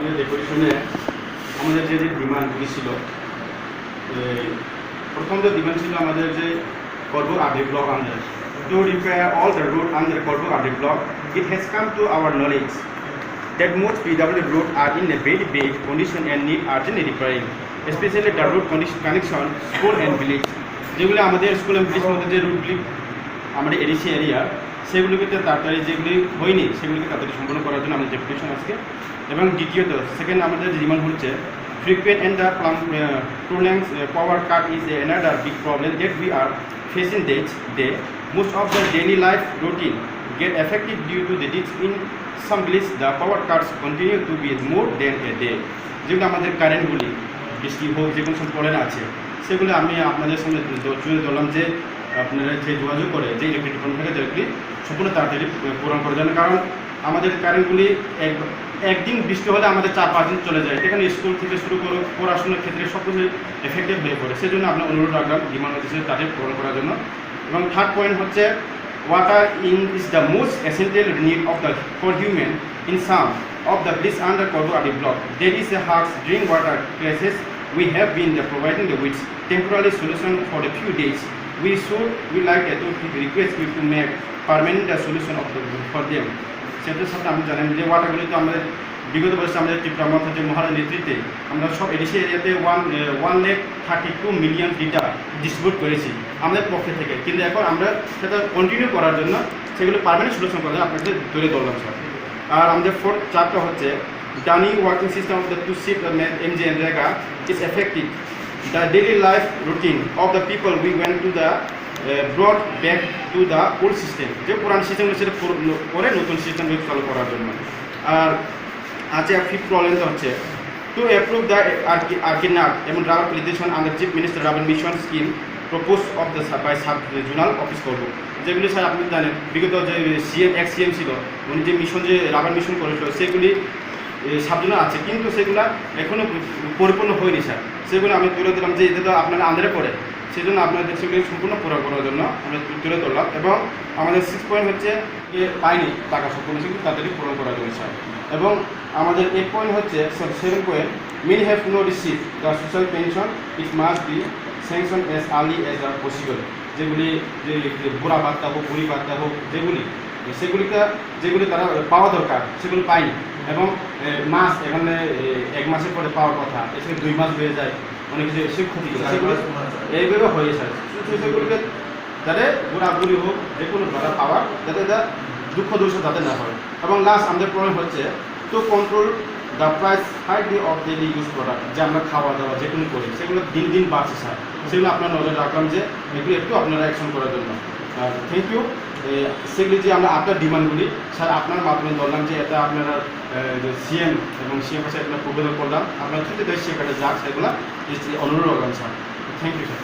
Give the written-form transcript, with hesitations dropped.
আমাদের ডেকোরেশনে আমাদের যে ডিমান্ডগুলি ছিল, প্রথম যে ডিমান্ড ছিল আমাদের যে Karbok block under to repair all the road under Karbok block. It has come to our knowledge that most PW roads are in a very bad condition and need urgent repairing, especially the road connection school and village. যেগুলি আমাদের school and village মধ্যে যে রুটগুলি আমাদের ADC area, সেগুলিকে তাড়াতাড়ি যেগুলি হয়নি সেগুলিকে তাড়াতাড়ি সম্পন্ন করার জন্য আমাদের ডেপুটেশন আজকে। এবং দ্বিতীয়ত সেকেন্ড আমাদের যে ডিমান্ড হচ্ছে frequent and the prolonged power cut is another big problem that we are facing this day. Most of the daily life routine get affected due to the ditch. In some villages the power cuts continue to be more than a day. যেগুলো আমাদের কারেন্টগুলি বৃষ্টি হোক যে কোনো সময় পড়ে আছে, সেগুলো আমি আপনাদের সামনে তুলে ধরলাম যে আপনারা যে যোগাযোগ করে যে ইলেকট্রিক ডিপার্টমেন্ট থেকে যেগুলি সম্পূর্ণ তাড়াতাড়ি পূরণ করার জন্য। কারণ আমাদের কারেন্টগুলি একদিন বৃষ্টি হলে আমাদের 4-5 দিন চলে যায়, এখানে স্কুল থেকে শুরু করে পড়াশোনার ক্ষেত্রে সব কিছু এফেক্টেড হয়ে পড়ে। সেই জন্য আপনার অনুরোধ রাখলাম ডিমান্ড হচ্ছে তাদের পূরণ করার জন্য। এবং থার্ড পয়েন্ট হচ্ছে water is the most essential need of the for human in some of the bliss under Karbok block. There is a harsh drinking water crisis. We have been providing the with temporary solution for a few days. We like to request you to make permanent solution of for them. সেটার সাথে আমি জানেন যে ওয়াটারগুলি তো আমাদের বিগত বছর আমাদের ত্রিপুরা যে মহারাজ নেতৃত্বে আমরা সব এডিসি এরিয়াতে 132 মিলিয়ন লিটার ডিস্ট্রিবিউট করেছি আমাদের পক্ষ থেকে। কিন্তু এখন আমরা সেটা কন্টিনিউ করার জন্য সেগুলো পারমানেন্ট সলিউশন করার জন্য আপনাদের তুলে ধরলাম স্যার। আর আমাদের ফোর্থ চারটা হচ্ছে the new working system of the two shift MJ and Rega is effective. The daily life routine of the people we went to the brought back to the old system. যে পুরান সিস্টেমগুলো সেটা পরে নতুন সিস্টেমগুলো follow করার জন্য। আর আছে ফিফথ প্রবলেম হচ্ছে টু অ্যাপ্রুভ দ্য আর্কিনাট এবং rubber plantation under chief minister rubber mission scheme propose of the by sub zonal office করবো। যেগুলি স্যার আপনি জানেন বিগত যে এক্স সিএম ছিল উনি যে মিশন যে রাবার মিশন করেছিল সেগুলি সাবজোনাল আছে, কিন্তু সেগুলো এখনও পরিপূর্ণ হয়নি স্যার। সেগুলো আমি তুলে দিলাম যে এটা তো আপনারা আন্দারে পড়ে, সেই জন্য আপনাদের সেগুলি সম্পূর্ণ পূরণ করার জন্য আমরা তুলে ধরলাম। এবং আমাদের 6 পয়েন্ট হচ্ছে পাইনি টাকা সম্পূর্ণ সেগুলো তাড়াতাড়ি পূরণ করার জন্য স্যার। এবং আমাদের 8 পয়েন্ট হচ্ছে 7 point many have no receive the social pension it must be sanction as early as are possible. যেগুলি যে বুড়া ভাতা হোক বুড়ি ভাতা হোক যেগুলি তারা পাওয়া দরকার সেগুলো পায়নি। এবং মাস এখানে 1 মাসের পরে পাওয়ার কথা এসে 2 মাস হয়ে যায়, অনেক কিছু এসে ক্ষতি করে সেগুলো এইভাবে হয়ে যায়। সেগুলিকে যাতে বুড়া বুড়ি হোক যে কোনো তারা পাওয়ার যাতে এটা দুঃখ দোষ যাতে না হয়। এবং লাস্ট আমাদের প্রবলেম হচ্ছে to control the price highly of daily use product, যে আমরা খাওয়া দাওয়া যে কোনো করি সেগুলো দিন দিন বাড়ছে স্যার। সেগুলো আপনার নজর রাখলাম যে এগুলো একটু আপনারা অ্যাকশন করার জন্য। Thank you. সেগুলি যে আমরা আপনার ডিমান্ডগুলি স্যার আপনার মাধ্যমে ধরলাম যে এটা আপনারা সিএম এবং সিএম কাছে একটা প্রপোজাল করলাম, আপনার ক্ষেত্রে সেখানে যাক সেগুলো অনুরোধ রাখলাম স্যার। Thank you sir.